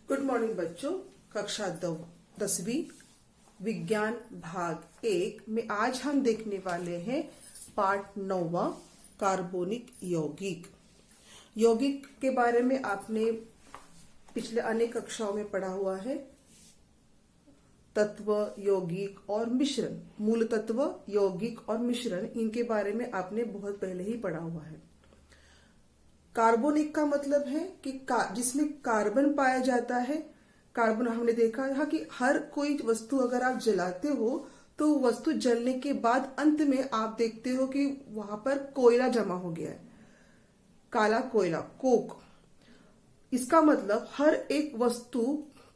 Good morning बच्चों। कक्षा 10वीं विज्ञान भाग 1 में आज हम देखने वाले हैं पाठ 9वां कार्बनिक यौगिक। यौगिक के बारे में आपने पिछले अनेक कक्षाओं में पढ़ा हुआ है। तत्व, यौगिक और मिश्रण, मूल तत्व, यौगिक और मिश्रण, इनके बारे में आपने बहुत पहले ही पढ़ा हुआ है। कार्बनिक का मतलब है कि जिसमें कार्बन पाया जाता है। कार्बन हमने देखा है कि हर कोई वस्तु अगर आप जलाते हो तो वस्तु जलने के बाद अंत में आप देखते हो कि वहां पर कोयला जमा हो गया है, काला कोयला, कोक। इसका मतलब हर एक वस्तु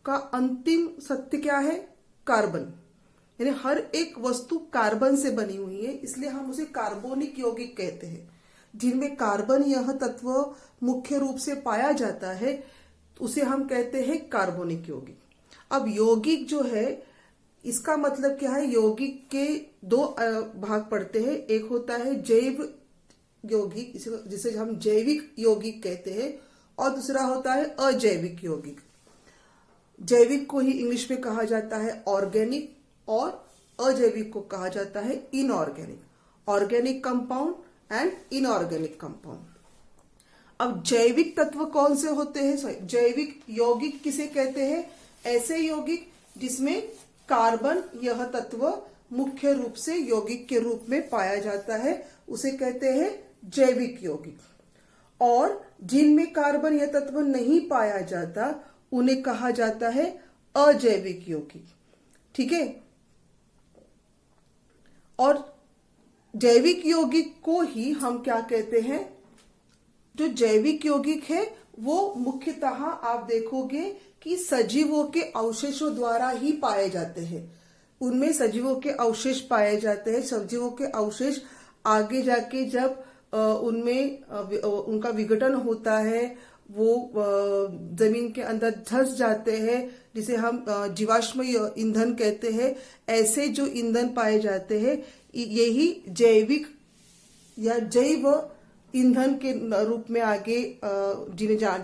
का अंतिम सत्य क्या है? कार्बन। यानी हर एक वस्तु कार्बन से बनी हुई है, इसलिए हम उसे कार्बनिक यौगिक कहते हैं। जिनमें कार्बन यह तत्व मुख्य रूप से पाया जाता है उसे हम कहते हैं कार्बनिक यौगिक। अब यौगिक जो है इसका मतलब क्या है? यौगिक के दो भाग पड़ते हैं। एक होता है जैव यौगिक, जिसे हम जैविक यौगिक कहते हैं, और दूसरा होता है अजैविक यौगिक। जैविक को ही इंग्लिश में कहा जाता है ऑर्गेनिक, और अजैविक को कहा जाता है inorganic. Organic compound and inorganic compound. अब जैविक तत्व कौन से होते हैं? जैविक यौगिक किसे कहते हैं? ऐसे यौगिक जिसमें कार्बन यह तत्व मुख्य रूप से यौगिक के रूप में पाया जाता है, उसे कहते हैं जैविक यौगिक। और जिनमें कार्बन यह तत्व नहीं पाया जाता उन्हें कहा जाता है अजैविक यौगिक। ठीक है। और जैविक यौगिक को ही हम क्या कहते हैं? जो जैविक यौगिक है वो मुख्यतः आप देखोगे कि सजीवों के अवशेषों द्वारा ही पाए जाते हैं। उनमें सजीवों के अवशेष पाए जाते हैं। सजीवों के अवशेष आगे जाके जब उनमें उनका विघटन होता है, वो जमीन के अंदर धंस जाते हैं, जिसे हम जीवाश्म ईंधन कहते हैं। ऐसे जो ईंधन पाए जाते हैं यही जैविक या जैव ईंधन के रूप में आगे जिन्हें जाना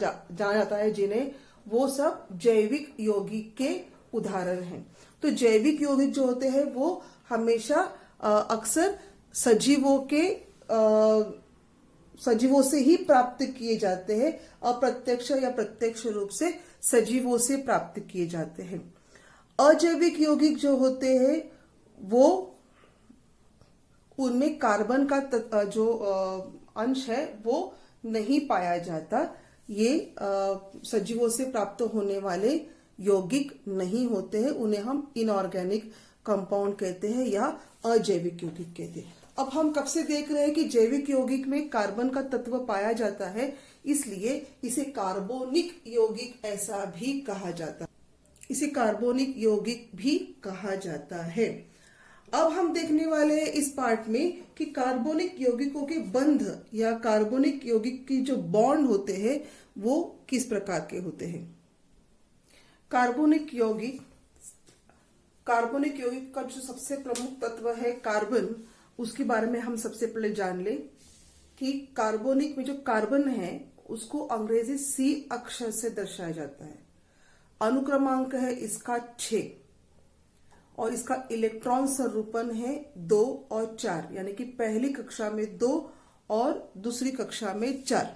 जाता है, जिन्हें वो सब जैविक यौगिक के उदाहरण हैं। तो जैविक यौगिक जो होते हैं वो हमेशा अक्सर सजीवों से ही प्राप्त किए जाते हैं। अप्रत्यक्ष या प्रत्यक्ष रूप से सजीवों से प्राप्त किए जाते हैं। अजैविक यौगिक जो होते हैं वो उनमें कार्बन का जो अंश है वो नहीं पाया जाता। ये सजीवों से प्राप्त होने वाले यौगिक नहीं होते हैं। उन्हें हम इनऑर्गेनिक कंपाउंड कहते हैं या अजैविक यौगिक कहते हैं। अब हम कब से देख रहे हैं कि जैविक यौगिक में कार्बन का तत्व पाया जाता है, इसलिए इसे कार्बनिक यौगिक ऐसा भी कहा जाता है। इसे कार्बनिक यौगिक भी कहा जाता है। अब हम देखने वाले हैं इस पार्ट में कि कार्बनिक यौगिकों के बंध या कार्बनिक यौगिक की जो बॉन्ड होते हैं वो किस प्रकार के होते हैं। कार्बनिक यौगिक का जो सबसे प्रमुख तत्व है कार्बन, उसके बारे में हम सबसे पहले जान लें कि कार्बनिक में जो कार्बन है उसको अंग्रेजी C अक्षर से दर्शाया जाता है। अनुक्रमांक है इसका 6 और इसका इलेक्ट्रॉन स्वरूपन है 2 और 4, यानी कि पहली कक्षा में 2 और दूसरी कक्षा में 4।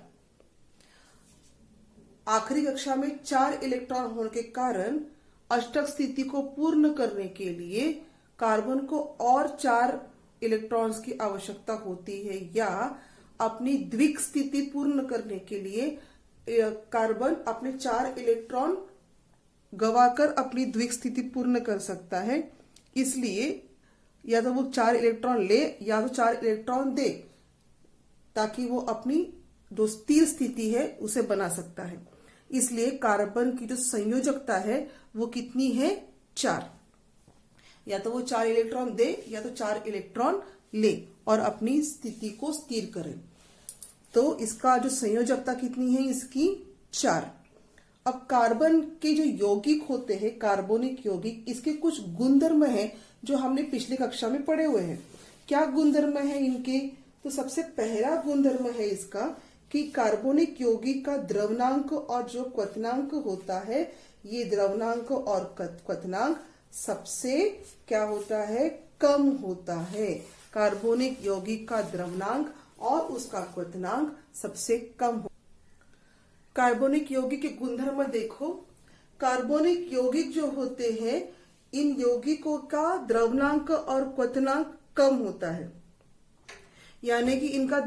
आखिरी कक्षा में 4 इलेक्ट्रॉन होने के कारण अष्टक स्थिति को पूर्ण करने के लिए कार्बन को और 4 इलेक्ट्रॉन्स की आवश्यकता होती है, या अपनी द्विक स्थिति पूर्ण करने के लिए कार्बन अपने 4 इलेक्ट्रॉन गवाकर अपनी द्विक स्थिति पूर्ण कर सकता है। इसलिए या तो वो 4 इलेक्ट्रॉन ले या तो 4 इलेक्ट्रॉन दे, ताकि वो अपनी जो स्थिर स्थिति है उसे बना सकता है। इसलिए कार्बन की जो संयोजकता है वो कितनी है? 4। या तो वो 4 इलेक्ट्रॉन दे या तो 4 इलेक्ट्रॉन ले और अपनी स्थिति को स्थिर करे। तो इसका जो संयोजकता कितनी है? इसकी 4। अब कार्बन के जो यौगिक होते हैं, कार्बनिक यौगिक, इसके कुछ गुणधर्म हैं जो हमने पिछली कक्षा में पढ़े हुए हैं। क्या गुणधर्म है इनके? तो सबसे पहला गुणधर्म है इसका कि कार्बनिक यौगिक का द्रवनांक और जो क्वथनांक होता है, ये द्रवनांक और क्वथनांक सबसे क्या होता है, कम होता है। कार्बनिक यौगिक का द्रवनांक और उसका क्वथनांक सबसे कम हो। कार्बनिक यौगिक के गुणधर्म देखो। कार्बनिक यौगिक जो होते हैं, इन यौगिकों का द्रवनांक और क्वथनांक कम होता है, यानी कि इनका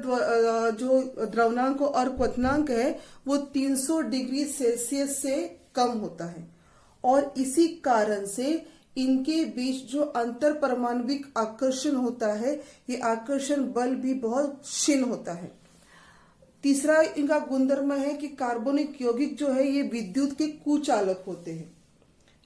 जो द्रवनांक और क्वथनांक है वो 300 डिग्री सेल्सियस से कम होता है, और इसी कारण से इनके बीच जो अंतर परमाणविक आकर्षण होता है, ये आकर्षण बल भी बहुत क्षीण होता है। तीसरा इनका गुणधर्म है कि कार्बनिक यौगिक जो है ये विद्युत के कुचालक होते हैं।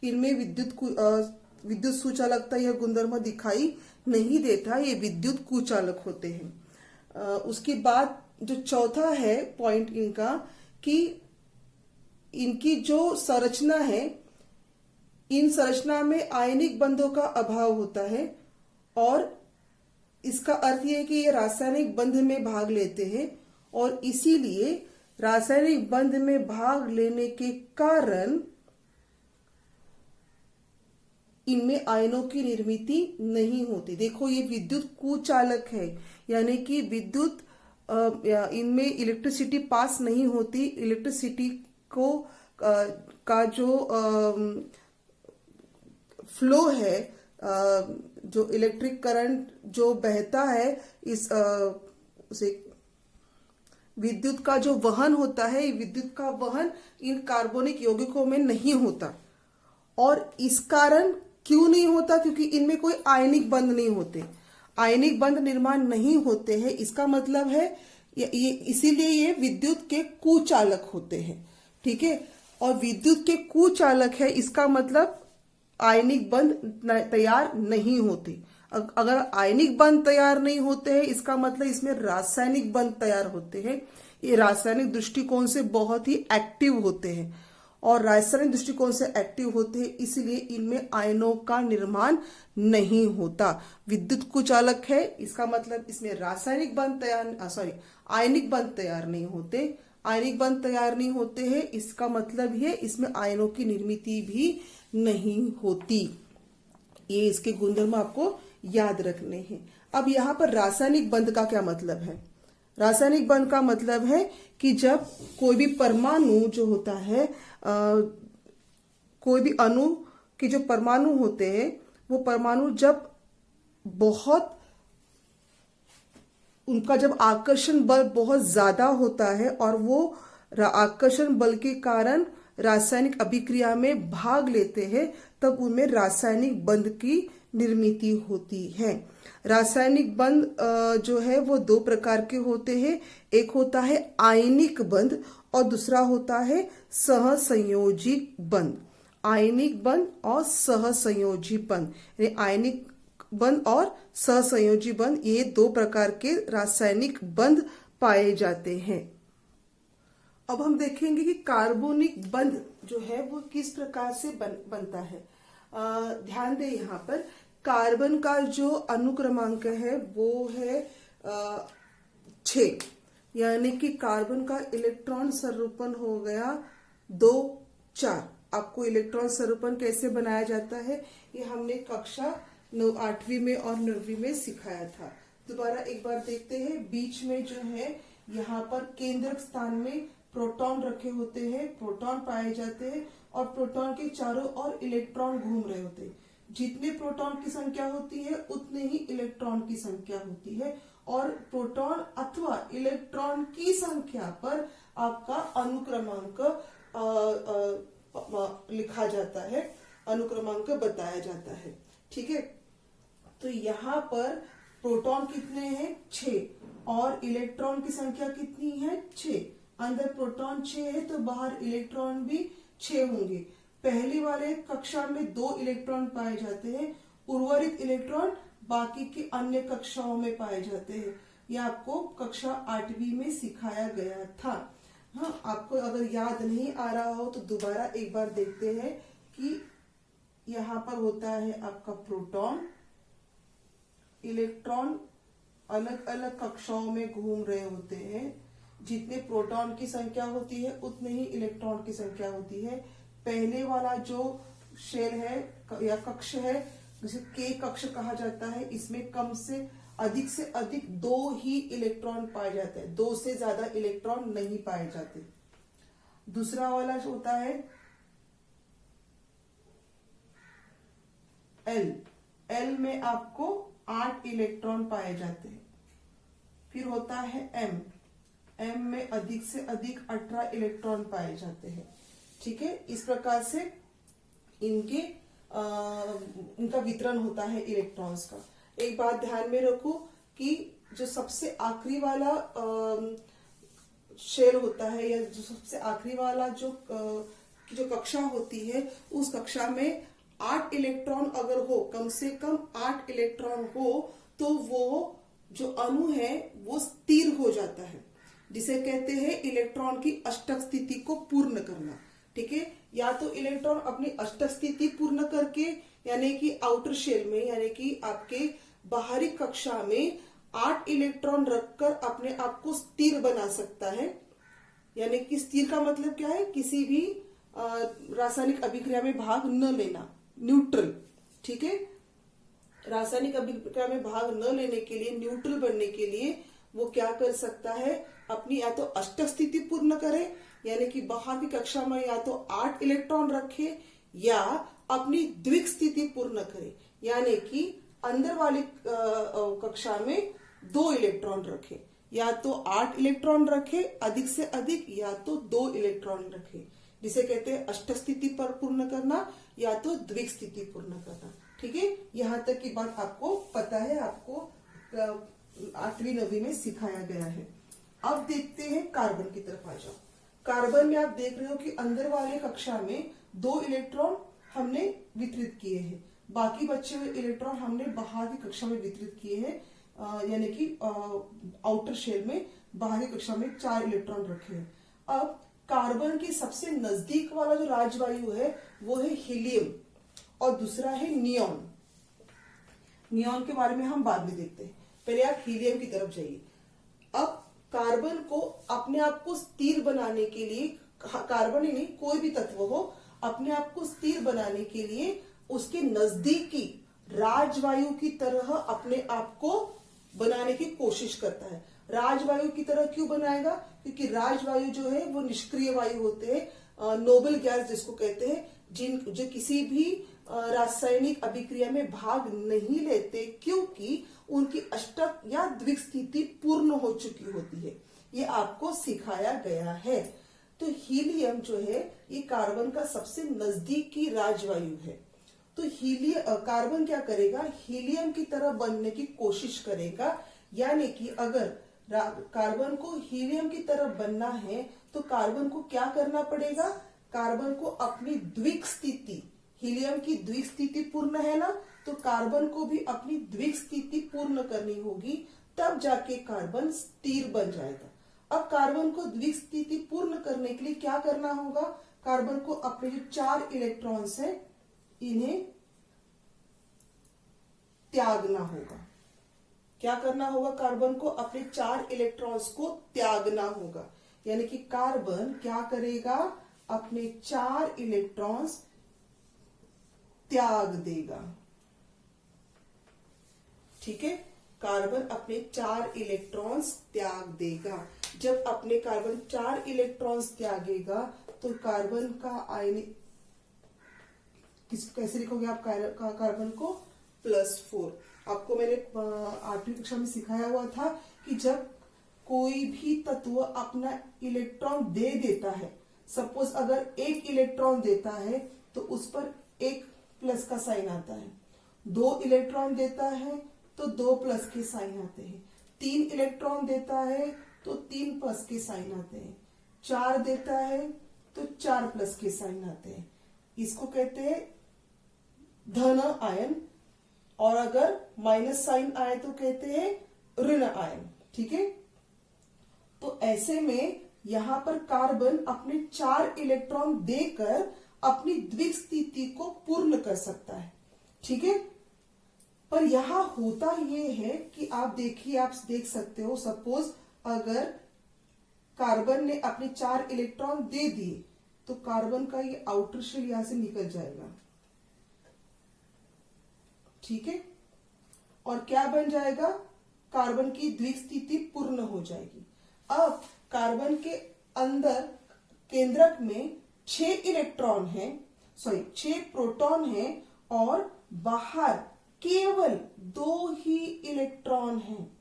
इनमें विद्युत सुचालकता यह गुणधर्म दिखाई नहीं देता, ये विद्युत कुचालक होते हैं। उसके बाद जो चौथा है पॉइंट इनका, कि इनकी जो संरचना है, इन संरचना में आयनिक बंधों का अभाव होता है, और इसका अर्थ यह है कि ये रासायनिक बंध में भाग लेते हैं, और इसीलिए रासायनिक बंध में भाग लेने के कारण इनमें आयनों की निर्मित नहीं होती। देखो ये विद्युत कुचालक है, यानी कि विद्युत इनमें इलेक्ट्रिसिटी पास नहीं होती। इलेक्ट्रिसिटी को का जो फ्लो है, जो इलेक्ट्रिक करंट जो बहता है, इस उसे विद्युत का जो वहन होता है, विद्युत का वहन इन कार्बनिक यौगिकों में नहीं होता। और इस कारण क्यों नहीं होता, क्योंकि इनमें कोई आयनिक बंध नहीं होते, आयनिक बंध निर्माण नहीं होते हैं। इसका मतलब है ये इसीलिए ये विद्युत के कुचालक होते हैं, ठीक है। और विद्युत के कुचालक है, इसका मतलब आयनिक बंध तैयार नहीं होते। अगर आयनिक बंध तैयार नहीं होते हैं, इसका मतलब इसमें रासायनिक बंध तैयार होते हैं। ये रासायनिक दृष्टिकोण से बहुत ही एक्टिव होते हैं, और रासायनिक दृष्टिकोण से एक्टिव होते हैं, इसलिए इनमें आयनों का निर्माण नहीं होता। विद्युत कुचालक है, इसका मतलब इसमें रासायनिक बंध आयनिक बंध तैयार नहीं होते। आयनिक बंध तैयार नहीं होते हैं, इसका मतलब है इसमें आयनों की निर्मित भी नहीं होती। ये इसके गुणधर्म आपको याद रखने हैं। अब यहाँ पर रासायनिक बंध का क्या मतलब है? रासायनिक बंध का मतलब है कि जब कोई भी परमाणु जो होता है, कोई भी अणु के जो परमाणु होते हैं, वो परमाणु जब बहुत उनका जब आकर्षण बल बहुत ज्यादा होता है, और वो आकर्षण बल के कारण रासायनिक अभिक्रिया में भाग लेते हैं, तब उनमें रासायनिक बंध की निर्मित होती है। रासायनिक बंध जो है वो दो प्रकार के होते हैं। एक होता है आयनिक बंध, और दूसरा होता है सहसंयोजी बंध। आयनिक बंध और सहसंयोजी बंध, यानी आयनिक बंध और सहसंयोजी बंध, ये दो प्रकार के रासायनिक बंध पाए जाते हैं। अब हम देखेंगे कि कार्बनिक बंध जो है वो किस प्रकार से बनता है। ध्यान दें, यहाँ पर कार्बन का जो अनुक्रमांक है वो है 6, यानी कि कार्बन का इलेक्ट्रॉन स्वरूपन हो गया 2, 4। आपको इलेक्ट्रॉन स्वरूपन कैसे बनाया जाता है ये हमने कक्षा 8वीं में और 9वीं में सिखाया था। दोबारा एक बार देखते हैं। बीच में जो है यहाँ पर केंद्रक स्थान में प्रोटॉन रखे होते हैं, प्रोटॉन पाए जाते हैं, और प्रोटॉन के चारों ओर इलेक्ट्रॉन घूम रहे होते हैं। जितने प्रोटॉन की संख्या होती है उतने ही इलेक्ट्रॉन की संख्या होती है, और प्रोटॉन अथवा इलेक्ट्रॉन की संख्या पर आपका अनुक्रमांक लिखा जाता है, अनुक्रमांक बताया जाता है, ठीक है। तो यहाँ पर प्रोटॉन कितने हैं? 6, और इलेक्ट्रॉन की संख्या कितनी है? 6। अंदर प्रोटॉन 6 है तो बाहर इलेक्ट्रॉन भी 6 होंगे। पहली वाले कक्षा में 2 इलेक्ट्रॉन पाए जाते हैं, उर्वरित इलेक्ट्रॉन बाकी की अन्य कक्षाओं में पाए जाते हैं। यह आपको कक्षा 8वीं में सिखाया गया था। हाँ, आपको अगर याद नहीं आ रहा हो तो दोबारा एक बार देखते हैं कि यहाँ पर होता है आपका प्रोटॉन, इलेक्ट्रॉन अलग अलग कक्षाओं में घूम रहे होते हैं, जितने प्रोटॉन की संख्या होती है उतने ही इलेक्ट्रॉन की संख्या होती है। पहले वाला जो शेल है या कक्ष है, जिसे के कक्ष कहा जाता है, इसमें कम से अधिक 2 ही इलेक्ट्रॉन पाए जाते हैं, 2 से ज्यादा इलेक्ट्रॉन नहीं पाए जाते। दूसरा वाला जो होता है एल में आपको 8 इलेक्ट्रॉन पाए जाते हैं। फिर होता है एम में अधिक से अधिक 18 इलेक्ट्रॉन पाए जाते हैं। ठीक है, इस प्रकार से इनका वितरण होता है इलेक्ट्रॉन्स का। एक बात ध्यान में रखो कि जो सबसे आखिरी वाला शेल होता है, या जो सबसे आखिरी वाला जो कक्षा होती है, उस कक्षा में 8 इलेक्ट्रॉन अगर हो, कम से कम 8 इलेक्ट्रॉन हो, तो वो जो अणु है वो स्थिर हो जाता है, जिसे कहते हैं इलेक्ट्रॉन की अष्टक स्थिति को पूर्ण करना। ठीक है, या तो इलेक्ट्रॉन अपनी अष्टक स्थिति पूर्ण करके, यानी कि आउटर शेल में, यानी कि आपके बाहरी कक्षा में 8 इलेक्ट्रॉन रखकर अपने आप को स्थिर बना सकता है। यानी कि स्थिर का मतलब क्या है, किसी भी रासायनिक अभिक्रिया में भाग न लेना, न्यूट्रल। ठीक है, रासायनिक अभिक्रिया में भाग न लेने के लिए, न्यूट्रल बनने के लिए वो क्या कर सकता है, अपनी या तो अष्टक स्थिति पूर्ण करे, यानी कि बाहर की कक्षा में या तो 8 इलेक्ट्रॉन रखे, या अपनी द्विक स्थिति पूर्ण करे, यानी कि अंदर वाली कक्षा में 2 इलेक्ट्रॉन रखे, या तो 8 इलेक्ट्रॉन रखे अधिक से अधिक, या तो 2 इलेक्ट्रॉन रखे, जिसे कहते हैं अष्टक स्थिति पर पूर्ण करना या तो द्विक स्थिति पूर्ण करना। ठीक है, यहां तक की बात आपको पता है, आपको 8वीं 9वीं में सिखाया गया है। अब देखते हैं कार्बन की तरफ आ जाओ। कार्बन में आप देख रहे हो कि अंदर वाले कक्षा में 2 इलेक्ट्रॉन हमने वितरित किए हैं, बाकी बचे हुए इलेक्ट्रॉन हमने बाहर की कक्षा में वितरित किए हैं, यानी कि आउटर शेल में बाहरी कक्षा में 4 इलेक्ट्रॉन रखे हैं। अब कार्बन के सबसे नजदीक वाला जो राजवायु है वो है हीलियम, और दूसरा है नियॉन। नियॉन के बारे में हम बाद में देखते हैं, पहले आप हीलियम की तरफ जाइए। अब कार्बन को अपने आप को स्थिर बनाने के लिए, कार्बन ही नहीं कोई भी तत्व हो, अपने आप को स्थिर बनाने के लिए उसके नजदीकी राजवायु की तरह अपने आप को बनाने की कोशिश करता है। राजवायु की तरह क्यों बनाएगा, क्योंकि राजवायु जो है वो निष्क्रिय वायु होते हैं, नोबल गैस जिसको कहते हैं, जो किसी भी रासायनिक अभिक्रिया में भाग नहीं लेते, क्योंकि उनकी अष्टक या द्विक स्थिति पूर्ण हो चुकी होती है। ये आपको सिखाया गया है। तो हीलियम जो है ये कार्बन का सबसे नजदीकी राजवायु है। तो कार्बन क्या करेगा, हीलियम की तरह बनने की कोशिश करेगा, यानी कि अगर कार्बन को हीलियम की तरह बनना है तो कार्बन को क्या करना पड़ेगा, कार्बन को अपनी द्विक स्थिति, हीलियम की द्विक स्थिति पूर्ण है ना, तो कार्बन को भी अपनी द्विक स्थिति पूर्ण करनी होगी, तब जाके कार्बन स्थिर बन जाएगा। अब कार्बन को द्विक स्थिति पूर्ण करने के लिए क्या करना होगा, कार्बन को अपने जो 4 इलेक्ट्रॉन्स हैं इन्हें त्यागना होगा। क्या करना होगा, कार्बन को अपने 4 इलेक्ट्रॉन्स को त्यागना होगा, यानी कि कार्बन क्या करेगा, अपने 4 इलेक्ट्रॉन्स त्याग देगा। ठीक है, कार्बन अपने 4 इलेक्ट्रॉन्स त्याग देगा। जब अपने कार्बन 4 इलेक्ट्रॉन्स त्यागेगा तो कार्बन का आयनिक कैसे लिखोगे आप, कार्बन को +4। आपको मैंने 8वीं कक्षा में सिखाया हुआ था कि जब कोई भी तत्व अपना इलेक्ट्रॉन दे देता है, सपोज अगर 1 इलेक्ट्रॉन देता है तो उस पर 1 प्लस का साइन आता है, 2 इलेक्ट्रॉन देता है तो 2 प्लस के साइन आते हैं, 3 इलेक्ट्रॉन देता है तो 3 प्लस के साइन आते हैं, 4 देता है तो 4 प्लस के साइन आते हैं। इसको कहते हैं धन आयन, और अगर माइनस साइन आए तो कहते हैं ऋण आयन। ठीक है, तो ऐसे में यहां पर कार्बन अपने 4 इलेक्ट्रॉन देकर अपनी द्विक स्थिति को पूर्ण कर सकता है। ठीक है, पर यहां होता यह है कि आप देखिए, आप देख सकते हो, सपोज अगर कार्बन ने अपने 4 इलेक्ट्रॉन दे दिए तो कार्बन का ये आउटर शेल यहां से निकल जाएगा, ठीक है। और क्या बन जाएगा, कार्बन की द्विक स्थिति पूर्ण हो जाएगी। अब कार्बन के अंदर केंद्रक में 6 इलेक्ट्रॉन है, 6 प्रोटॉन है और बाहर केवल 2 ही इलेक्ट्रॉन हैं।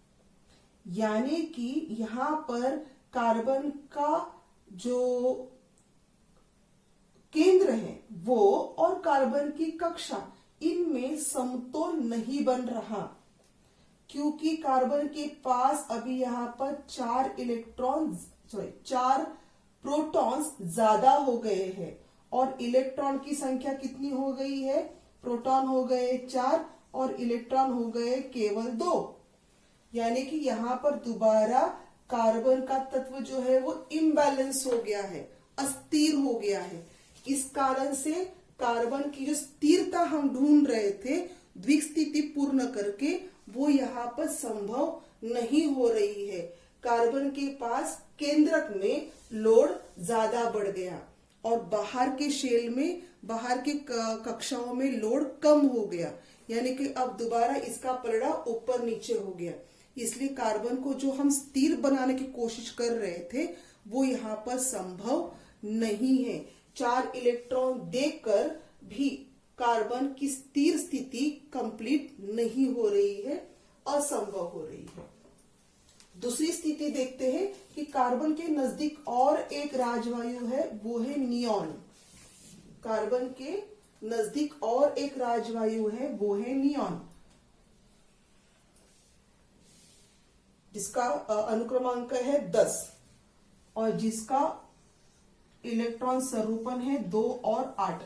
यानी कि यहां पर कार्बन का जो केंद्र है वो और कार्बन की कक्षा, इनमें समतोल नहीं बन रहा, क्योंकि कार्बन के पास अभी यहां पर 4 प्रोटॉन्स ज्यादा हो गए हैं और इलेक्ट्रॉन की संख्या कितनी हो गई है, प्रोटॉन हो गए 4 और इलेक्ट्रॉन हो गए केवल 2। यानी कि यहां पर दोबारा कार्बन का तत्व जो है वो इम्बैलेंस हो गया है, अस्थिर हो गया है। इस कारण से कार्बन की जो स्थिरता हम ढूंढ रहे थे द्विक स्थिति पूर्ण करके, वो यहाँ पर संभव नहीं हो रही है। कार्बन के पास केंद्रक में लोड ज्यादा बढ़ गया और बाहर के शेल में, बाहर के कक्षाओं में लोड कम हो गया। यानी कि अब दोबारा इसका पलड़ा ऊपर नीचे हो गया। इसलिए कार्बन को जो हम स्थिर बनाने की कोशिश कर रहे थे वो यहाँ पर संभव नहीं है। 4 इलेक्ट्रॉन देकर भी कार्बन की स्थिर स्थिति कंप्लीट नहीं हो रही है, असंभव हो रही है। दूसरी स्थिति देखते हैं कि कार्बन के नजदीक और एक राजवायु है, वो है नियॉन। कार्बन के नजदीक और एक राजवायु है, वो है नियॉन, जिसका अनुक्रमांक है 10 और जिसका इलेक्ट्रॉन स्वरूपन है 2 और 8।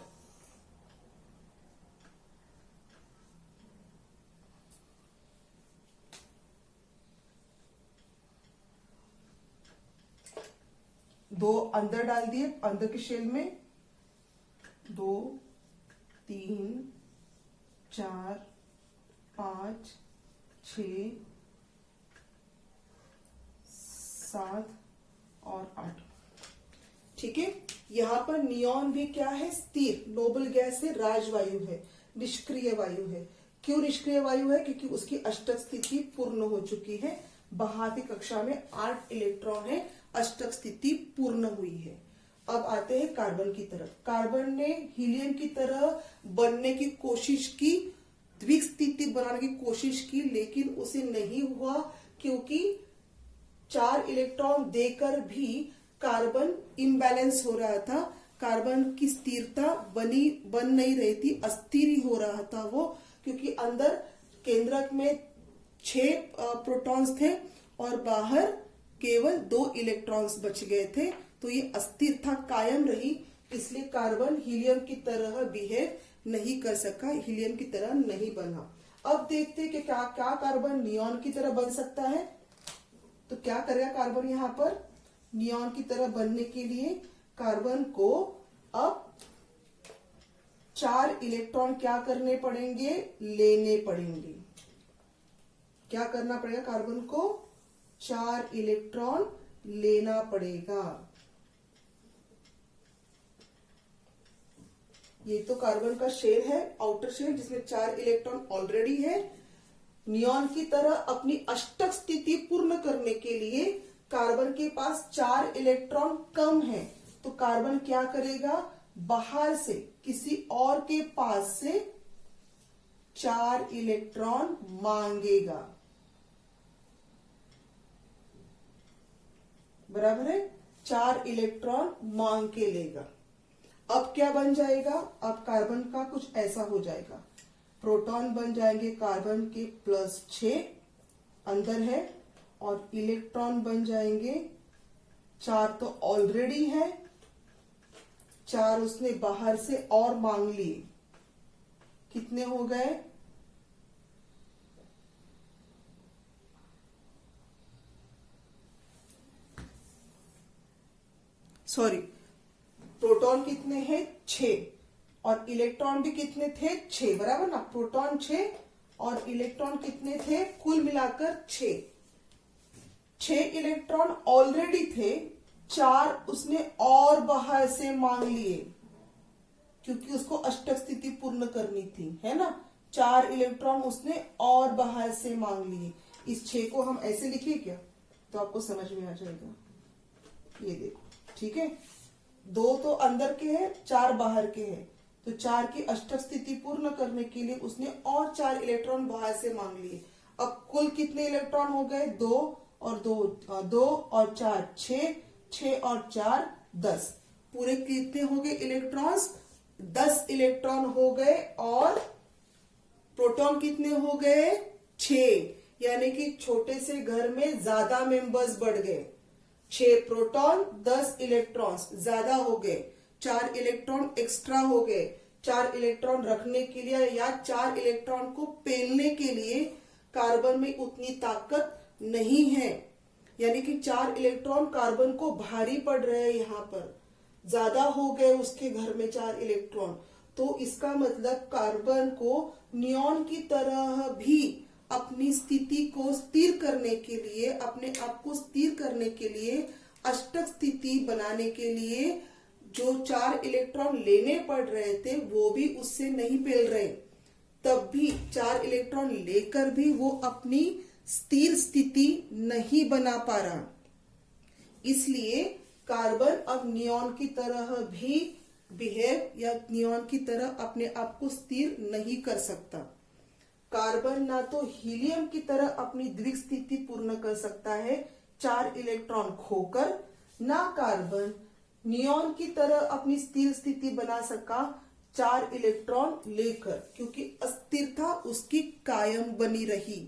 दो अंदर डाल दिए, अंदर के शेल में 2 3 4 5 6 7 और 8, ठीक है। यहां पर नियॉन भी क्या है, स्थिर नोबल गैस है, राजवायु है, निष्क्रिय वायु है। क्यों निष्क्रिय वायु है, क्योंकि उसकी अष्टक स्थिति पूर्ण हो चुकी है। बाहर की कक्षा में 8 इलेक्ट्रॉन है, अष्टक स्थिति पूर्ण हुई है। अब आते हैं कार्बन की तरफ। कार्बन ने हीलियम की तरह बनने की कोशिश की, द्विक स्थिति बनाने की कोशिश की, लेकिन उसे नहीं हुआ, क्योंकि 4 इलेक्ट्रॉन देकर भी कार्बन इम्बैलेंस हो रहा था। कार्बन की स्थिरता बन नहीं रही थी, अस्थिर ही हो रहा था वो, क्योंकि अंदर केंद्रक में 6 प्रोटॉन्स थे और बाहर केवल 2 इलेक्ट्रॉन्स बच गए थे। तो ये अस्थिरता कायम रही, इसलिए कार्बन हीलियम की तरह बिहेव नहीं कर सका, हीलियम की तरह नहीं बना। अब देखते हैं कि क्या कार्बन नियॉन की तरह बन सकता है। तो क्या करेगा कार्बन, यहाँ पर नियॉन की तरह बनने के लिए कार्बन को अब 4 इलेक्ट्रॉन क्या करने पड़ेंगे, लेने पड़ेंगे। क्या करना पड़ेगा, कार्बन को 4 इलेक्ट्रॉन लेना पड़ेगा। ये तो कार्बन का शेल है, आउटर शेल, जिसमें 4 इलेक्ट्रॉन ऑलरेडी है। नियॉन की तरह अपनी अष्टक स्थिति पूर्ण करने के लिए कार्बन के पास 4 इलेक्ट्रॉन कम है, तो कार्बन क्या करेगा, बाहर से किसी और के पास से 4 इलेक्ट्रॉन मांगेगा। बराबर है, 4 इलेक्ट्रॉन मांग के लेगा। अब क्या बन जाएगा, अब कार्बन का कुछ ऐसा हो जाएगा, प्रोटॉन बन जाएंगे कार्बन के +6 अंदर है, और इलेक्ट्रॉन बन जाएंगे 4 तो ऑलरेडी है, 4 उसने बाहर से और मांग लिए। कितने हो गए, प्रोटॉन कितने हैं, 6, और इलेक्ट्रॉन भी कितने थे, 6, बराबर ना। प्रोटॉन 6 और इलेक्ट्रॉन कितने थे, कुल मिलाकर 6 इलेक्ट्रॉन ऑलरेडी थे, 4 उसने और बाहर से मांग लिए, क्योंकि उसको अष्टक स्थिति पूर्ण करनी थी, है ना। 4 इलेक्ट्रॉन उसने और बाहर से मांग लिए। इस 6 को हम ऐसे लिखिए क्या, तो आपको समझ में आ जाएगा। ये देखो, ठीक है, 2 तो अंदर के हैं, 4 बाहर के हैं, तो 4 की अष्टक स्थिति पूर्ण करने के लिए उसने और 4 इलेक्ट्रॉन बाहर से मांग लिए। अब कुल कितने इलेक्ट्रॉन हो गए, 2 और 2 और 4 6, 6 और 4 10। पूरे कितने हो गए इलेक्ट्रॉन्स, 10 इलेक्ट्रॉन हो गए। और प्रोटॉन कितने हो गए, 6, यानी कि छोटे से घर में ज्यादा मेंबर्स बढ़ गए। 6 प्रोटॉन 10 इलेक्ट्रॉन्स ज्यादा हो गए, 4 इलेक्ट्रॉन एक्स्ट्रा हो गए। 4 इलेक्ट्रॉन रखने के लिए या 4 इलेक्ट्रॉन को पेलने के लिए कार्बन में उतनी ताकत नहीं है, यानी कि 4 इलेक्ट्रॉन कार्बन को भारी पड़ रहे हैं, यहाँ पर ज्यादा हो गए उसके घर में 4 इलेक्ट्रॉन। तो इसका मतलब कार्बन को नियॉन की तरह भी अपनी स्थिति को स्थिर करने के लिए, अपने आप को स्थिर करने के लिए, अष्टक स्थिति बनाने के लिए जो 4 इलेक्ट्रॉन लेने पड़ रहे थे वो भी उससे नहीं पेल रहे। तब भी 4 इलेक्ट्रॉन लेकर भी वो अपनी स्थिर स्थिति नहीं बना पा रहा। इसलिए कार्बन अब नियॉन की तरह भी बिहेव या नियॉन की तरह अपने आप को स्थिर नहीं कर सकता। कार्बन ना तो हीलियम की तरह अपनी द्विक स्थिति पूर्ण कर सकता है 4 इलेक्ट्रॉन खोकर, ना कार्बन नियॉन की तरह अपनी स्थिर स्थिति बना सका 4 इलेक्ट्रॉन लेकर, क्योंकि अस्थिरता उसकी कायम बनी रही।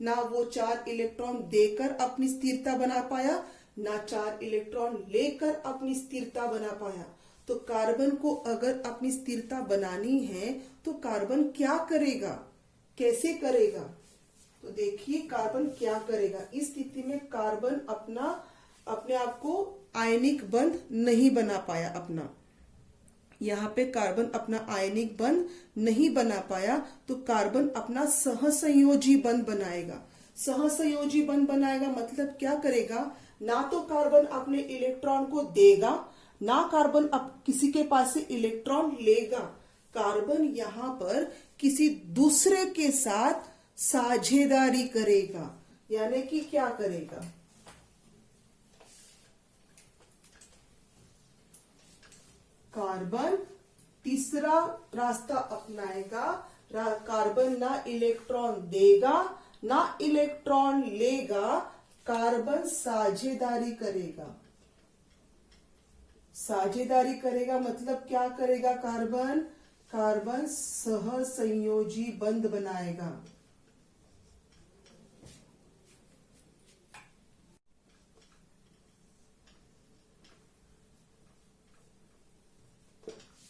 ना वो 4 इलेक्ट्रॉन देकर अपनी स्थिरता बना पाया, ना 4 इलेक्ट्रॉन लेकर अपनी स्थिरता बना पाया। तो कार्बन को अगर अपनी स्थिरता बनानी है तो कार्बन क्या करेगा, कैसे करेगा? तो देखिए कार्बन क्या करेगा। इस स्थिति में कार्बन अपने आप को आयनिक बंध नहीं बना पाया अपना। यहाँ पे कार्बन अपना आयनिक बंध नहीं बना पाया, तो कार्बन अपना सहसंयोजी बंध बनाएगा। सहसंयोजी बंध बनाएगा मतलब क्या करेगा, ना तो कार्बन अपने इलेक्ट्रॉन को देगा, ना कार्बन अब किसी के पास से इलेक्ट्रॉन लेगा। कार्बन यहाँ पर किसी दूसरे के साथ साझेदारी करेगा, यानी कि क्या करेगा, कार्बन तीसरा रास्ता अपनाएगा। कार्बन ना इलेक्ट्रॉन देगा ना इलेक्ट्रॉन लेगा, कार्बन साझेदारी करेगा। साझेदारी करेगा मतलब क्या करेगा, कार्बन सहसंयोजी बंध बनाएगा।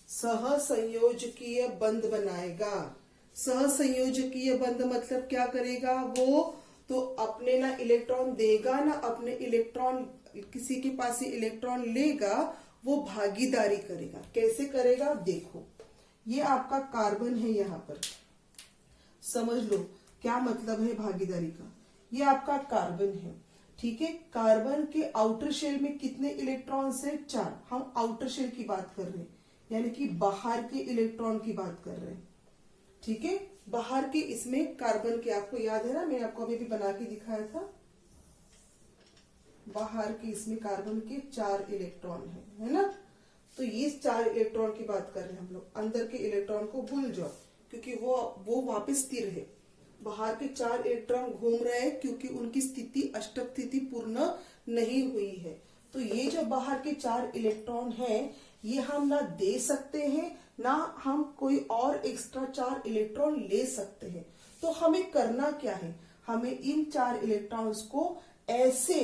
सहसंयोजकीय बंध बनाएगा। सहसंयोजकीय बंध मतलब क्या करेगा, वो तो अपने ना इलेक्ट्रॉन देगा ना अपने इलेक्ट्रॉन किसी के पास से इलेक्ट्रॉन लेगा, वो भागीदारी करेगा। कैसे करेगा, देखो ये आपका कार्बन है, यहाँ पर समझ लो क्या मतलब है भागीदारी का। ये आपका कार्बन है, ठीक है। कार्बन के आउटर शेल में कितने इलेक्ट्रॉन्स है, 4। हम आउटर शेल की बात कर रहे हैं, यानी कि बाहर के इलेक्ट्रॉन की बात कर रहे हैं, ठीक है। बाहर के इसमें कार्बन के, आपको याद है ना, मैंने आपको अभी भी बना के दिखाया था। बाहर के इसमें कार्बन के 4 इलेक्ट्रॉन है ना। तो ये 4 इलेक्ट्रॉन की बात कर रहे हैं हम लोग। अंदर के इलेक्ट्रॉन को भूल जाओ, क्योंकि वो वापस स्थिर है। बाहर के 4 इलेक्ट्रॉन घूम रहे हैं क्योंकि उनकी स्थिति अष्टक स्थिति पूर्ण नहीं हुई है। तो ये जो बाहर के 4 इलेक्ट्रॉन है, ये हम ना दे सकते हैं ना हम कोई और एक्स्ट्रा 4 इलेक्ट्रॉन ले सकते हैं। तो हमें करना क्या है, हमें इन 4 इलेक्ट्रॉन्स को ऐसे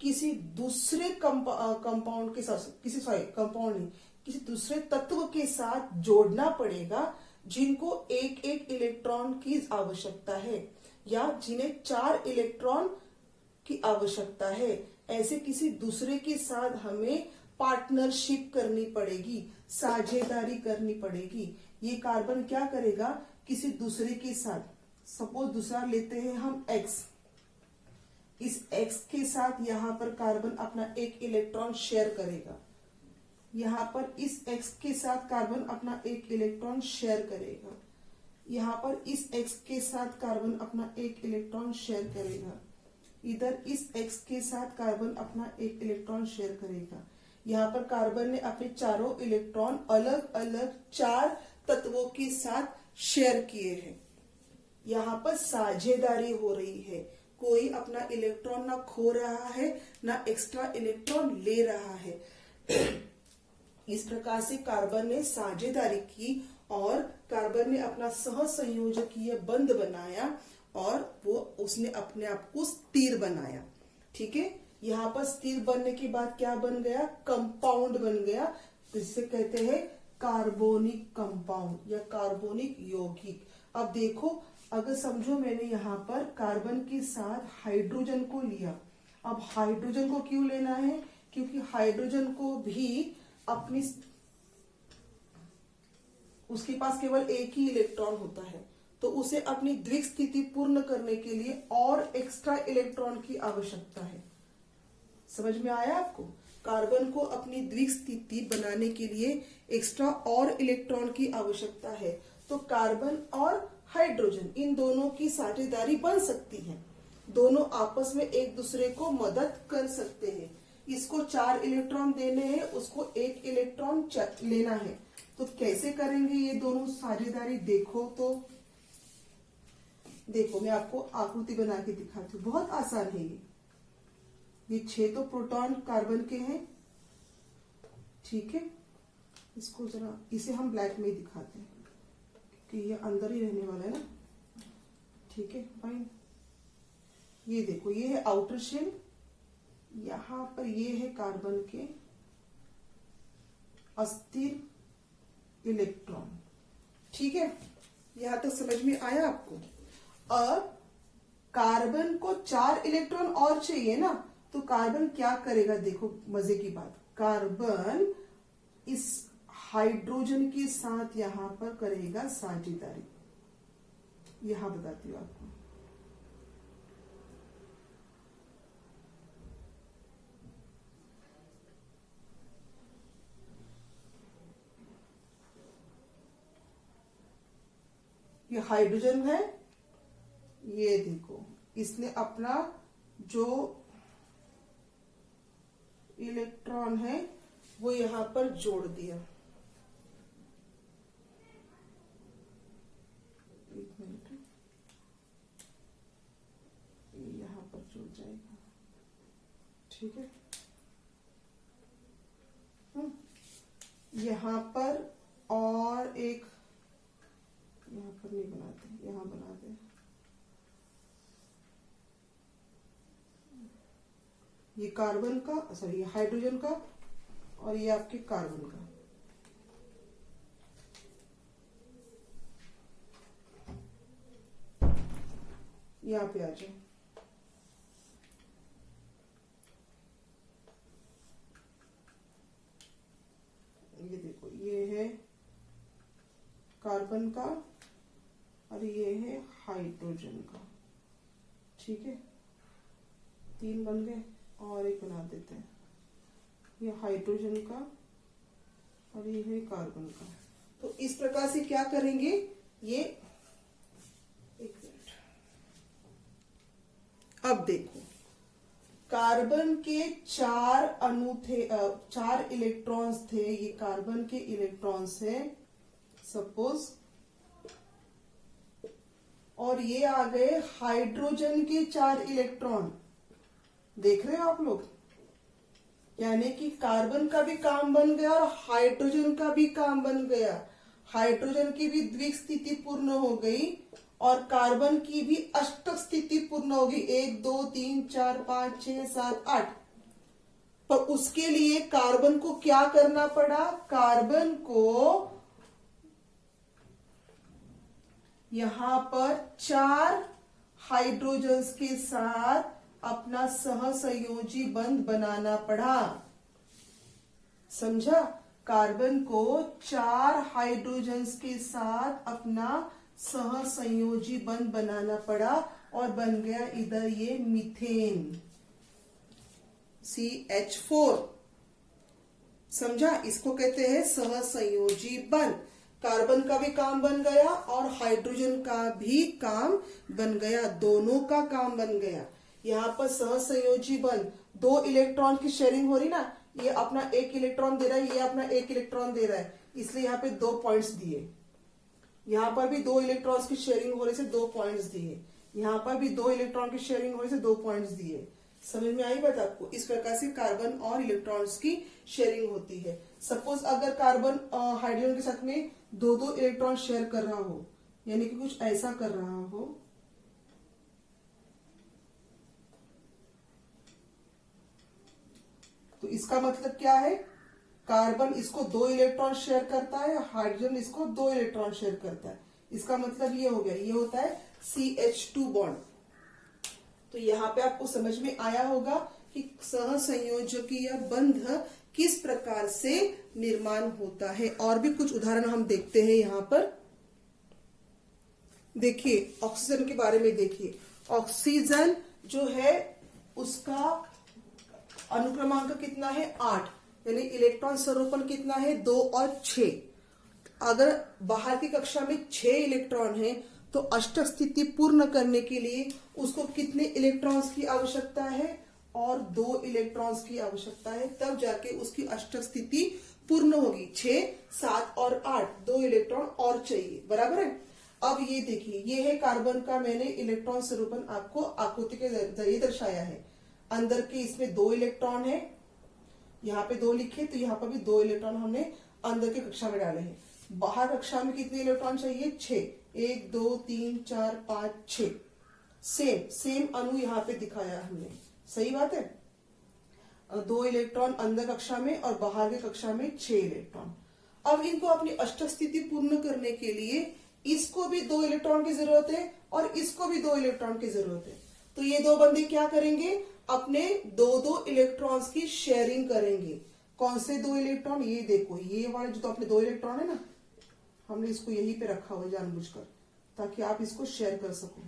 किसी दूसरे कंपाउंड के साथ, किसी दूसरे तत्व के साथ जोड़ना पड़ेगा जिनको एक एक इलेक्ट्रॉन की आवश्यकता है, या जिन्हें 4 इलेक्ट्रॉन की आवश्यकता है। ऐसे किसी दूसरे के साथ हमें पार्टनरशिप करनी पड़ेगी, साझेदारी करनी पड़ेगी। ये कार्बन क्या करेगा, किसी दूसरे के साथ, सपोज दूसरा लेते हैं हम X, इस X के साथ यहाँ पर कार्बन अपना एक इलेक्ट्रॉन शेयर करेगा, यहाँ पर इस X के साथ कार्बन अपना एक इलेक्ट्रॉन शेयर करेगा, यहाँ पर इस X के साथ कार्बन अपना एक इलेक्ट्रॉन शेयर करेगा, इधर इस X के साथ कार्बन अपना एक इलेक्ट्रॉन शेयर करेगा। यहाँ पर कार्बन ने अपने चारों इलेक्ट्रॉन अलग अलग 4 तत्वों के साथ शेयर किए हैं। यहाँ पर साझेदारी हो रही है, कोई अपना इलेक्ट्रॉन ना खो रहा है ना एक्स्ट्रा इलेक्ट्रॉन ले रहा है। इस प्रकार से कार्बन ने साझेदारी की और कार्बन ने अपना सहसंयोजकीय बंध बनाया और वो उसने अपने आप को स्थिर बनाया। ठीक है, यहाँ पर स्थिर बनने के बाद क्या बन गया? कंपाउंड बन गया, जिसे कहते हैं कार्बोनिक कंपाउंड या कार्बोनिक यौगिक। अब देखो, अगर समझो मैंने यहाँ पर कार्बन के साथ हाइड्रोजन को लिया। अब हाइड्रोजन को क्यों लेना है? क्योंकि हाइड्रोजन को भी अपनी उसके पास केवल एक ही इलेक्ट्रॉन होता है, तो उसे अपनी द्विक स्थिति पूर्ण करने के लिए और एक्स्ट्रा इलेक्ट्रॉन की आवश्यकता है। समझ में आया आपको? कार्बन को अपनी द्विक स्थिति बनाने के लिए एक्स्ट्रा और इलेक्ट्रॉन की आवश्यकता है। तो कार्बन और हाइड्रोजन इन दोनों की साझेदारी बन सकती है, दोनों आपस में एक दूसरे को मदद कर सकते हैं। इसको 4 इलेक्ट्रॉन देने हैं, उसको 1 इलेक्ट्रॉन लेना है, तो कैसे करेंगे ये दोनों साझेदारी? देखो मैं आपको आकृति बना के दिखाती हूँ, बहुत आसान है ये 6 तो प्रोटॉन कार्बन के हैं। ठीक है, इसको जरा इसे हम ब्लैक में ही दिखाते हैं कि ये अंदर ही रहने वाला है ना। ठीक है, फाइन। ये देखो, ये है आउटर शेल, यहाँ पर ये है कार्बन के अस्थिर इलेक्ट्रॉन। ठीक है, यहां तक समझ में आया आपको? अब कार्बन को 4 इलेक्ट्रॉन और चाहिए ना, तो कार्बन क्या करेगा? देखो मजे की बात, कार्बन इस हाइड्रोजन के साथ यहां पर करेगा साझेदारी। यहां बताती हूं आपको। ये हाइड्रोजन है, ये देखो इसने अपना जो इलेक्ट्रॉन है वो यहां पर जोड़ दिया। एक मिनट, यहां पर जुड़ जाएगा। ठीक है, यहां पर और एक, यहां पर नहीं बनाते, यहां बनाते। ये कार्बन का, सॉरी ये हाइड्रोजन का, और ये आपके कार्बन का। यहां पे आ जाओ। ये देखो, ये है कार्बन का और ये है हाइड्रोजन का। ठीक है, 3 बन गए, और एक बना देते हैं। ये हाइड्रोजन का और ये है कार्बन का। तो इस प्रकार से क्या करेंगे? ये एक मिनट, अब देखो, कार्बन के 4 अणु थे, 4 इलेक्ट्रॉन्स थे। ये कार्बन के इलेक्ट्रॉन्स हैं सपोज, और ये आ गए हाइड्रोजन के 4 इलेक्ट्रॉन। देख रहे हो आप लोग? यानी कि कार्बन का भी काम बन गया और हाइड्रोजन का भी काम बन गया। हाइड्रोजन की भी द्विक स्थिति पूर्ण हो गई और कार्बन की भी अष्टक स्थिति पूर्ण हो गई। 1 2 3 4 5 6 7 8। पर उसके लिए कार्बन को क्या करना पड़ा? कार्बन को यहां पर 4 हाइड्रोजन्स के साथ अपना सहसंयोजी बंध बनाना पड़ा। समझा? कार्बन को 4 हाइड्रोजन्स के साथ अपना सहसंयोजी बंध बनाना पड़ा और बन गया इधर ये मीथेन CH4। समझा? इसको कहते हैं सहसंयोजी बंध। कार्बन का भी काम बन गया और हाइड्रोजन का भी काम बन गया, दोनों का काम बन गया। यहाँ पर सहसंयोजी बंध, 2 इलेक्ट्रॉन की शेयरिंग हो रही ना, ये अपना 1 इलेक्ट्रॉन दे रहा है, ये अपना 1 इलेक्ट्रॉन दे रहा है, इसलिए यहाँ पे 2 पॉइंट्स दिए। यहाँ पर भी 2 इलेक्ट्रॉन्स की शेयरिंग हो रही से 2 पॉइंट्स दिए, यहाँ पर भी 2 इलेक्ट्रॉन की शेयरिंग हो रही से 2 पॉइंट्स दिए। समझ में आई बात आपको? इस प्रकार से कार्बन और इलेक्ट्रॉन्स की शेयरिंग होती है। सपोज अगर कार्बन हाइड्रोजन के साथ में 2-2 इलेक्ट्रॉन शेयर कर रहा हो, यानी कि कुछ ऐसा कर रहा हो, तो इसका मतलब क्या है? कार्बन इसको 2 इलेक्ट्रॉन शेयर करता है, हाइड्रोजन इसको 2 इलेक्ट्रॉन शेयर करता है। इसका मतलब ये हो गया, ये होता है CH2 बॉन्ड। तो यहाँ पे आपको समझ में आया होगा कि सहसंयोजकीय बंध किस प्रकार से निर्माण होता है। और भी कुछ उदाहरण हम देखते हैं यहाँ पर। देखिए ऑक्सीजन के बारे में देखिए। ऑक्सीजन जो है उसका अनुक्रमांक कितना है? 8, यानी इलेक्ट्रॉन स्वरूपन कितना है? 2 और 6। अगर बाहर की कक्षा में 6 इलेक्ट्रॉन है तो अष्टक स्थिति पूर्ण करने के लिए उसको कितने इलेक्ट्रॉन्स की आवश्यकता है? और 2 इलेक्ट्रॉन्स की आवश्यकता है, तब जाके उसकी अष्टक स्थिति पूर्ण होगी। 6, 7 और 8, 2 इलेक्ट्रॉन और चाहिए, बराबर है। अब ये देखिए, ये है कार्बन का, मैंने इलेक्ट्रॉन स्वरूपन आपको आकृति के जरिए दर्शाया है। अंदर के इसमें 2 इलेक्ट्रॉन है, यहाँ पे 2 लिखे तो यहाँ पर भी 2 इलेक्ट्रॉन हमने अंदर के कक्षा में डाले हैं। बाहर कक्षा में कितने इलेक्ट्रॉन चाहिए? 6, 1 2 3 4 5 6। सेम अणु यहाँ पे दिखाया हमने, सही बात है। 2 इलेक्ट्रॉन अंदर कक्षा में और बाहर के कक्षा में 6 इलेक्ट्रॉन। अब इनको अपनी अष्टक स्थिति पूर्ण करने के लिए इसको भी 2 इलेक्ट्रॉन की जरूरत है और इसको भी 2 इलेक्ट्रॉन की जरूरत है। तो ये 2 बंदे क्या करेंगे? अपने 2-2 इलेक्ट्रॉन्स की शेयरिंग करेंगे। कौन से 2 इलेक्ट्रॉन? ये देखो, ये वाले जो तो अपने 2 इलेक्ट्रॉन है ना, हमने इसको यहीं पे रखा हुआ जानबूझकर ताकि आप इसको शेयर कर सको।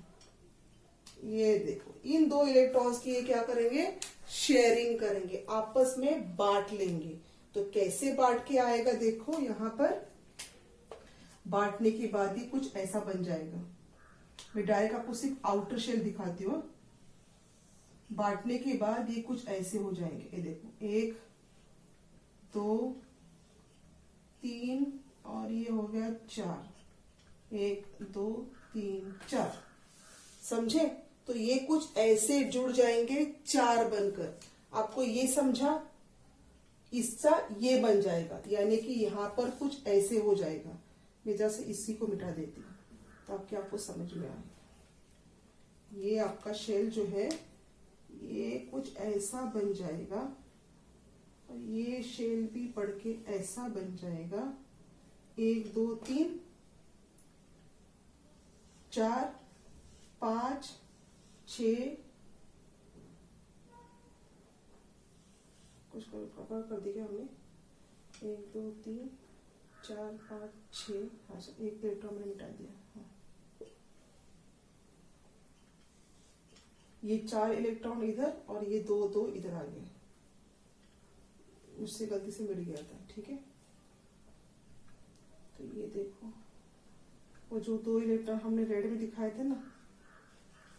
ये देखो, इन 2 इलेक्ट्रॉन्स की ये क्या करेंगे? शेयरिंग करेंगे, आपस में बांट लेंगे। तो कैसे बांट के आएगा? देखो यहाँ पर बांटने के बाद ही कुछ ऐसा बन जाएगा। मैं डायरेक्ट आपको सिर्फ आउटर शेल दिखाती हूँ। बांटने के बाद ये कुछ ऐसे हो जाएंगे। ये देखो, 1 2 3 और ये हो गया 4। 1 2 3 4। समझे? तो ये कुछ ऐसे जुड़ जाएंगे 4 बनकर। आपको ये समझा? इसका ये बन जाएगा, यानी कि यहाँ पर कुछ ऐसे हो जाएगा। मैं जैसे इसी को मिटा देती हूँ ताकि आपको समझ में आए। ये आपका शेल जो है ये कुछ ऐसा बन जाएगा और ये शेल भी बढ़ के ऐसा बन जाएगा। 1 2 3 4 5 6 कुछ कर दिया हमने। 1 2 3 4 5 6। हाँ, 1 इलेक्ट्रॉन मैंने मिटा दिया। हाँ। ये 4 इलेक्ट्रॉन इधर और ये 2 इधर आ गए, मुझसे गलती से मिल गया था। ठीक है, तो ये देखो, वो जो 2 इलेक्ट्रॉन हमने रेड में दिखाए थे ना,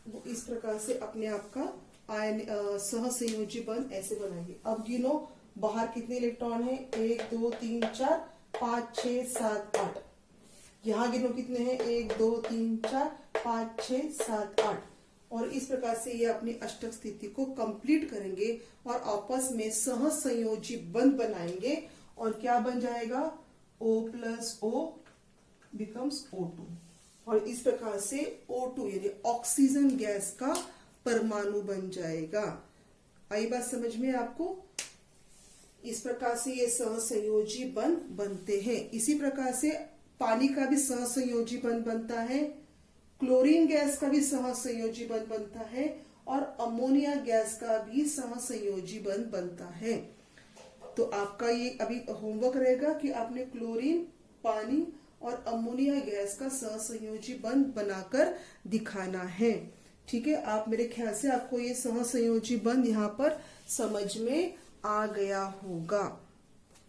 वो इस प्रकार से अपने आप का आयन सहसंयोजी बंध ऐसे बनाएंगे। अब गिनो, बाहर कितने इलेक्ट्रॉन है? 1 2 3 4 5 6 7 8। यहाँ गिनो कितने हैं? 1 2 3 4 5 6 7 8। और इस प्रकार से ये अपनी अष्टक स्थिति को कंप्लीट करेंगे और आपस में सहसंयोजी बंध बनाएंगे। और क्या बन जाएगा? O+O becomes O2। और इस प्रकार से O2 यानी ऑक्सीजन गैस का परमाणु बन जाएगा। आई बात समझ में आपको? इस प्रकार से ये सहसंयोजी बंध बनते हैं। इसी प्रकार से पानी का भी सहसंयोजी बंध बनता है, क्लोरीन गैस का भी सहसंयोजी बंध बनता है और अमोनिया गैस का भी सहसंयोजी बंध बनता है। तो आपका ये अभी होमवर्क रहेगा कि आपने क्लोरीन, पानी और अमोनिया गैस का सहसंयोजी बंध बनाकर दिखाना है। ठीक है, आप मेरे ख्याल से आपको ये सहसंयोजी बंध यहाँ पर समझ में आ गया होगा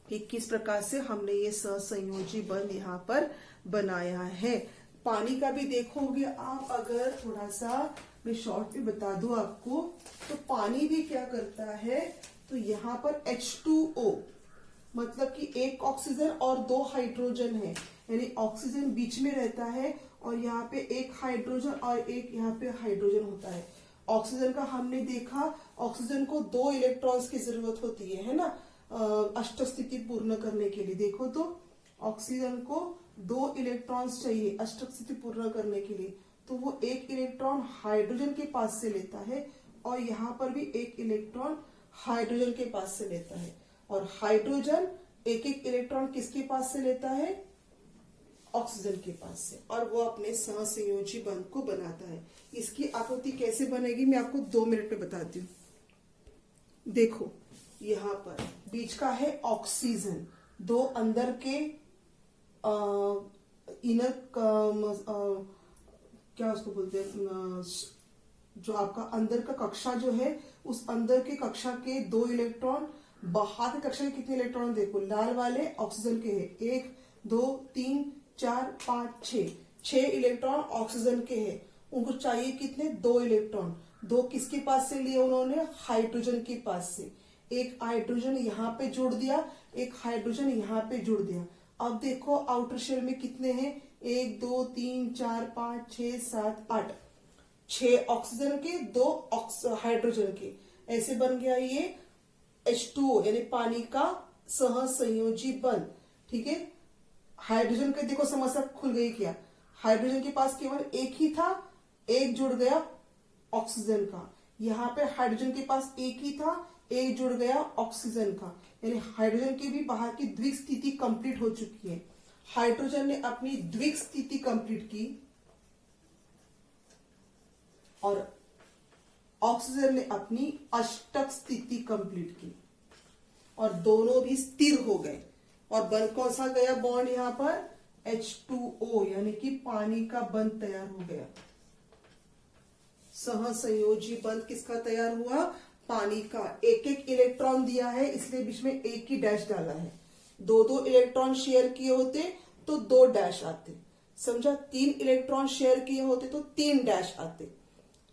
कि किस प्रकार से हमने ये सहसंयोजी बंध यहाँ पर बनाया है। पानी का भी देखोगे आप, अगर थोड़ा सा मैं शॉर्ट में बता दूं आपको, तो पानी भी क्या करता है, तो यहाँ पर H2O मतलब कि एक ऑक्सीजन और 2 हाइड्रोजन है, यानी ऑक्सीजन बीच में रहता है और यहाँ पे एक हाइड्रोजन और एक यहाँ पे हाइड्रोजन होता है। ऑक्सीजन का हमने देखा, ऑक्सीजन को 2 इलेक्ट्रॉन्स की जरूरत होती है ना, अष्टक स्थिति पूर्ण करने के लिए। देखो तो ऑक्सीजन को 2 इलेक्ट्रॉन्स चाहिए अष्टक स्थिति पूर्ण करने के लिए, तो वो एक इलेक्ट्रॉन हाइड्रोजन के पास से लेता है और यहाँ पर भी एक इलेक्ट्रॉन हाइड्रोजन के पास से लेता है, और हाइड्रोजन एक एक इलेक्ट्रॉन किसके पास से लेता है, ऑक्सीजन के पास से, और वो अपने सहसंयोजी बंध को बनाता है। इसकी आकृति कैसे बनेगी मैं आपको 2 मिनट में बताती हूँ। देखो यहाँ पर बीच का है ऑक्सीजन, 2 अंदर के इनर क्या उसको बोलते हैं, जो आपका अंदर का कक्षा जो है, उस अंदर के कक्षा के 2 इलेक्ट्रॉन, बाहर के कक्षा के कितने इलेक्ट्रॉन देखो, लाल वाले ऑक्सीजन के हैं, 1 2 3 4 5 6 इलेक्ट्रॉन ऑक्सीजन के हैं। उनको चाहिए कितने, 2 इलेक्ट्रॉन। 2 किसके पास से लिए उन्होंने, हाइड्रोजन के पास से। एक हाइड्रोजन यहाँ पे जोड़ दिया, एक हाइड्रोजन यहाँ पे जोड़ दिया। अब देखो आउटर शेल में कितने हैं, 1 2 3 4 5 6 7 8, 6 ऑक्सीजन के, 2 हाइड्रोजन के, ऐसे बन गया ये H2O यानी पानी का सहसंयोजी बंध। ठीक है, हाइड्रोजन के देखो समस्या खुल गई क्या, हाइड्रोजन के पास केवल एक ही था, एक जुड़ गया ऑक्सीजन का। यहाँ पे हाइड्रोजन के पास एक ही था, एक जुड़ गया ऑक्सीजन का, यानी हाइड्रोजन की भी बाहर की द्विक स्थिति कंप्लीट हो चुकी है। हाइड्रोजन ने अपनी द्विक स्थिति कंप्लीट की और ऑक्सीजन ने अपनी अष्टक स्थिति कंप्लीट की, और दोनों भी स्थिर हो गए। और बंध कौन सा गया बॉन्ड यहाँ पर, H2O यानी कि पानी का बंध तैयार हो गया। सहसंयोजी बंध किसका तैयार हुआ, पानी का। एक एक इलेक्ट्रॉन दिया है इसलिए बीच में एक ही डैश डाला है। 2 इलेक्ट्रॉन शेयर किए होते तो 2 डैश आते, समझा। 3 इलेक्ट्रॉन शेयर किए होते तो 3 डैश आते।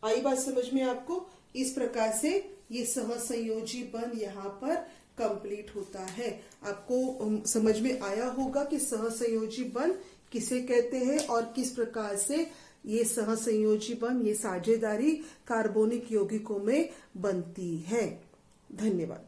आई बात समझ में आपको। इस प्रकार से ये सहसंयोजी बंध यहाँ पर कंप्लीट होता है। आपको समझ में आया होगा कि सहसंयोजी बंध किसे कहते हैं और किस प्रकार से ये सहसंयोजी बंध, ये साझेदारी कार्बनिक यौगिकों में बनती है। धन्यवाद।